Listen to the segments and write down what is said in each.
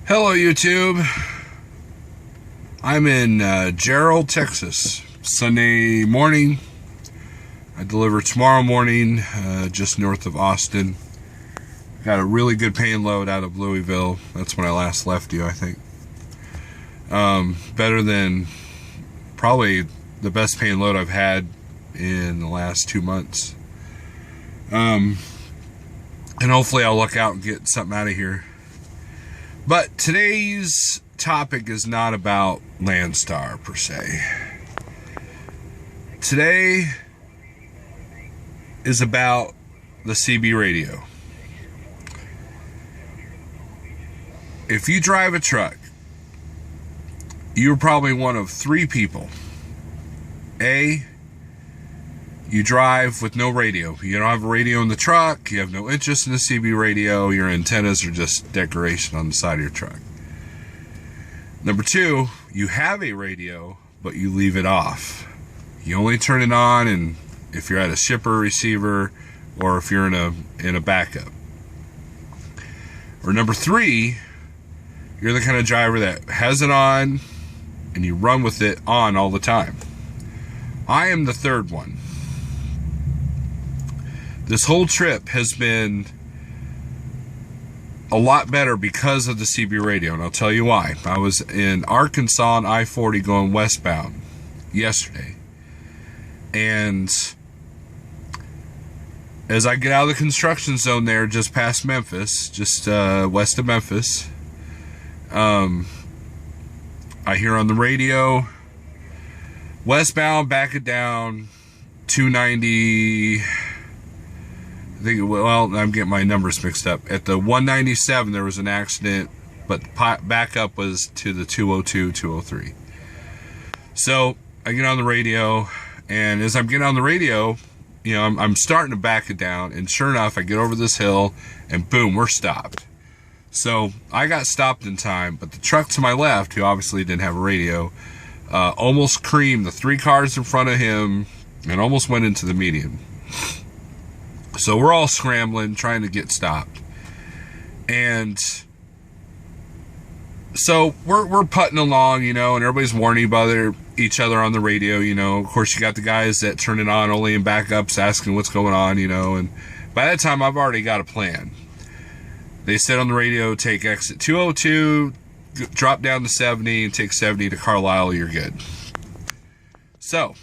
Hello, YouTube. I'm in Gerald, Texas. Sunday morning. I deliver tomorrow morning, just north of Austin. Got a really good paying load out of Louisville. That's when I last left you, I think. Better than probably the best paying load I've had in the last 2 months. And hopefully I'll luck out and get something out of here. But today's topic is not about Landstar per se. Today is about the CB radio. If you drive a truck, you're probably one of three people. A, you drive with no radio. You don't have a radio in the truck. You have no interest in the CB radio. Your antennas are just decoration on the side of your truck. Number two, you have a radio, but you leave it off. You only turn it on and if you're at a shipper receiver or if you're in a backup. Or number three, you're the kind of driver that has it on and you run with it on all the time. I am the third one. This whole trip has been a lot better because of the CB radio, and I'll tell you why. I was in Arkansas on I-40 going westbound yesterday, and as I get out of the construction zone there just past Memphis, just west of Memphis, I hear on the radio, westbound, back it down, 290... well, I'm getting my numbers mixed up. At the 197, there was an accident, but backup was to the 202, 203. So I get on the radio, and as I'm getting on the radio, you know, I'm starting to back it down, and sure enough, I get over this hill, and boom, we're stopped. So I got stopped in time, but the truck to my left, who obviously didn't have a radio, almost creamed the three cars in front of him, and almost went into the median. So we're all scrambling, trying to get stopped. And so we're putting along, you know, and everybody's warning about each other on the radio, you know. Of course, you got the guys that turn it on only in backups asking what's going on, you know. And by that time, I've already got a plan. They said on the radio, take exit 202, drop down to 70, and take 70 to Carlisle, you're good. So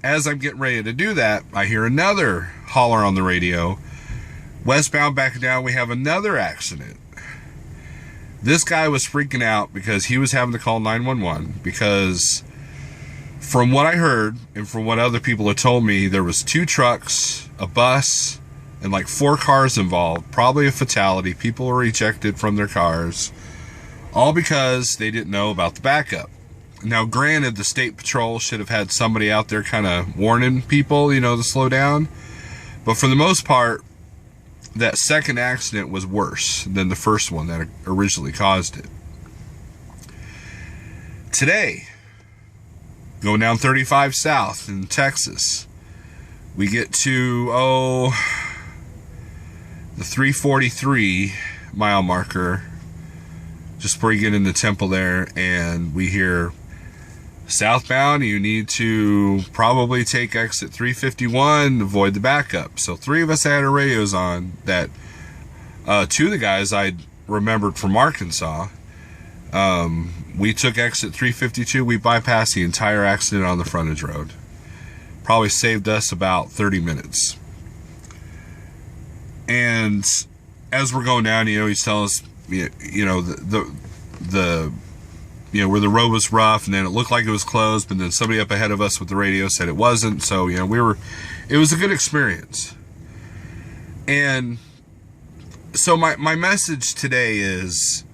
as I'm getting ready to do that, I hear another holler on the radio. Westbound, back down, we have another accident. This guy was freaking out because he was having to call 911 because from what I heard and from what other people have told me, there was 2 trucks, a bus, and like 4 cars involved. Probably a fatality. People were ejected from their cars, all because they didn't know about the backup. Now, granted, the state patrol should have had somebody out there kind of warning people, you know, to slow down. But for the most part, that second accident was worse than the first one that originally caused it. Today, going down 35 south in Texas, we get to, the 343 mile marker, just before you get into Temple there, and we hear, southbound, you need to probably take exit 351 to avoid the backup. So 3 of us had our radios on. That 2 of the guys I remembered from Arkansas, we took exit 352. We bypassed the entire accident on the frontage road. Probably saved us about 30 minutes. And as we're going down, you know, he's telling us, you know, the you know, where the road was rough, and then it looked like it was closed, but then somebody up ahead of us with the radio said it wasn't. So, you know, it was a good experience. And so my message today is,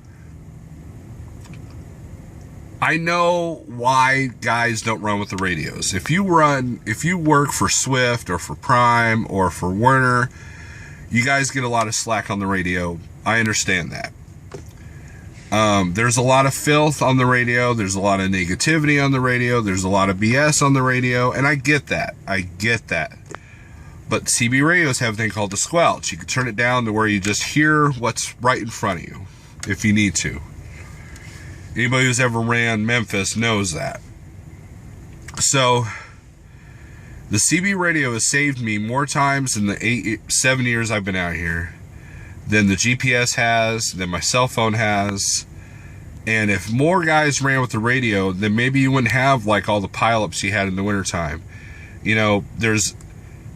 I know why guys don't run with the radios. If you work for Swift or for Prime or for Werner, you guys get a lot of slack on the radio. I understand that. There's a lot of filth on the radio. There's a lot of negativity on the radio. There's a lot of BS on the radio. And I get that. But CB radios have a thing called the squelch. You can turn it down to where you just hear what's right in front of you. if you need to. Anybody who's ever ran Memphis knows that. So the CB radio has saved me more times in the 7 years I've been out here than the GPS has, than my cell phone has. And if more guys ran with the radio, then maybe you wouldn't have like all the pileups you had in the wintertime. You know, there's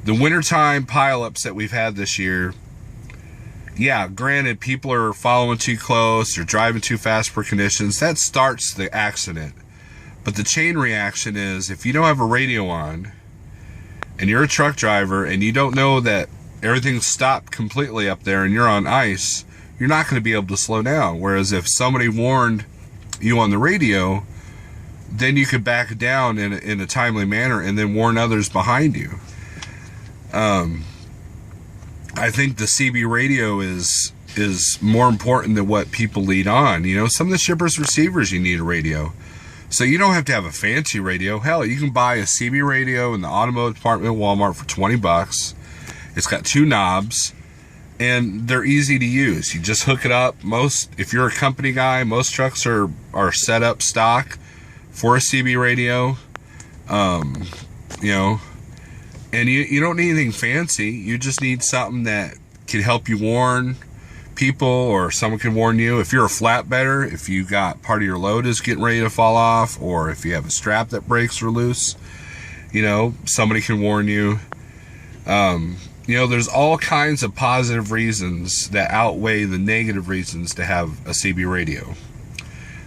the wintertime pileups that we've had this year. Yeah, granted, people are following too close, they're driving too fast for conditions. That starts the accident. But the chain reaction is, if you don't have a radio on, and you're a truck driver, and you don't know that everything's stopped completely up there and you're on ice, you're not going to be able to slow down. Whereas if somebody warned you on the radio, then you could back down in a timely manner and then warn others behind you. I think the CB radio is more important than what people lead on. You know, some of the shippers receivers, you need a radio. So you don't have to have a fancy radio. Hell, you can buy a CB radio in the automotive department at Walmart for $20. It's got 2 knobs, and they're easy to use. You just hook it up. If you're a company guy, most trucks are set up stock for a CB radio. You know, and you don't need anything fancy. You just need something that can help you warn people, or someone can warn you. If you're a flatbedder, if you got part of your load is getting ready to fall off, or if you have a strap that breaks or loose, you know, somebody can warn you. You know, there's all kinds of positive reasons that outweigh the negative reasons to have a CB radio.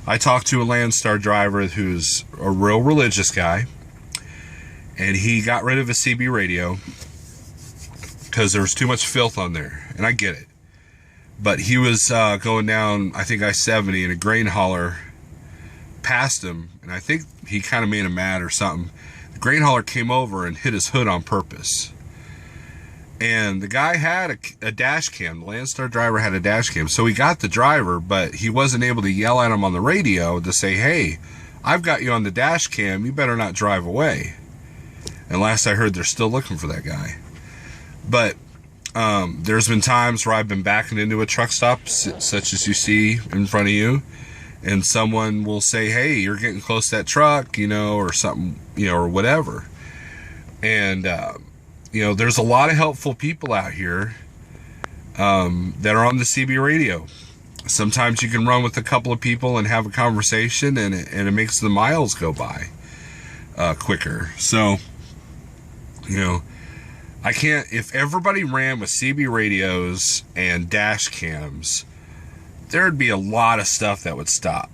I talked to a Landstar driver who's a real religious guy, and he got rid of a CB radio because there was too much filth on there, and I get it. But he was going down, I think, I-70, and a grain hauler passed him, and I think he kind of made him mad or something. The grain hauler came over and hit his hood on purpose. And the guy had a dash cam. The Landstar driver had a dash cam. So he got the driver, but he wasn't able to yell at him on the radio to say, hey, I've got you on the dash cam. You better not drive away. And last I heard, they're still looking for that guy. But there's been times where I've been backing into a truck stop, such as you see in front of you, and someone will say, hey, you're getting close to that truck, you know, or something, you know, or whatever. And, you know, there's a lot of helpful people out here that are on the CB radio. Sometimes you can run with a couple of people and have a conversation, and it makes the miles go by quicker. So, you know, I can't, if everybody ran with CB radios and dash cams, there'd be a lot of stuff that would stop.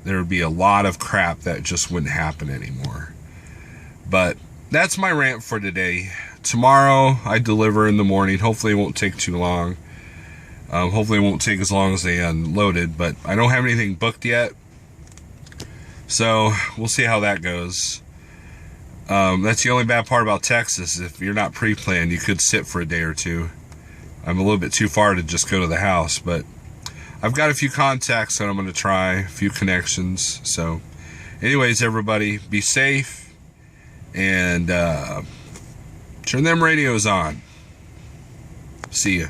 There would be a lot of crap that just wouldn't happen anymore. But that's my rant for today. Tomorrow I deliver in the morning. Hopefully it won't take too long. Hopefully it won't take as long as they unloaded, but I don't have anything booked yet. So we'll see how that goes. That's the only bad part about Texas. If you're not pre-planned, you could sit for a day or two. I'm a little bit too far to just go to the house, but I've got a few contacts that I'm going to try, a few connections. So anyways, everybody, be safe, and turn them radios on. See ya.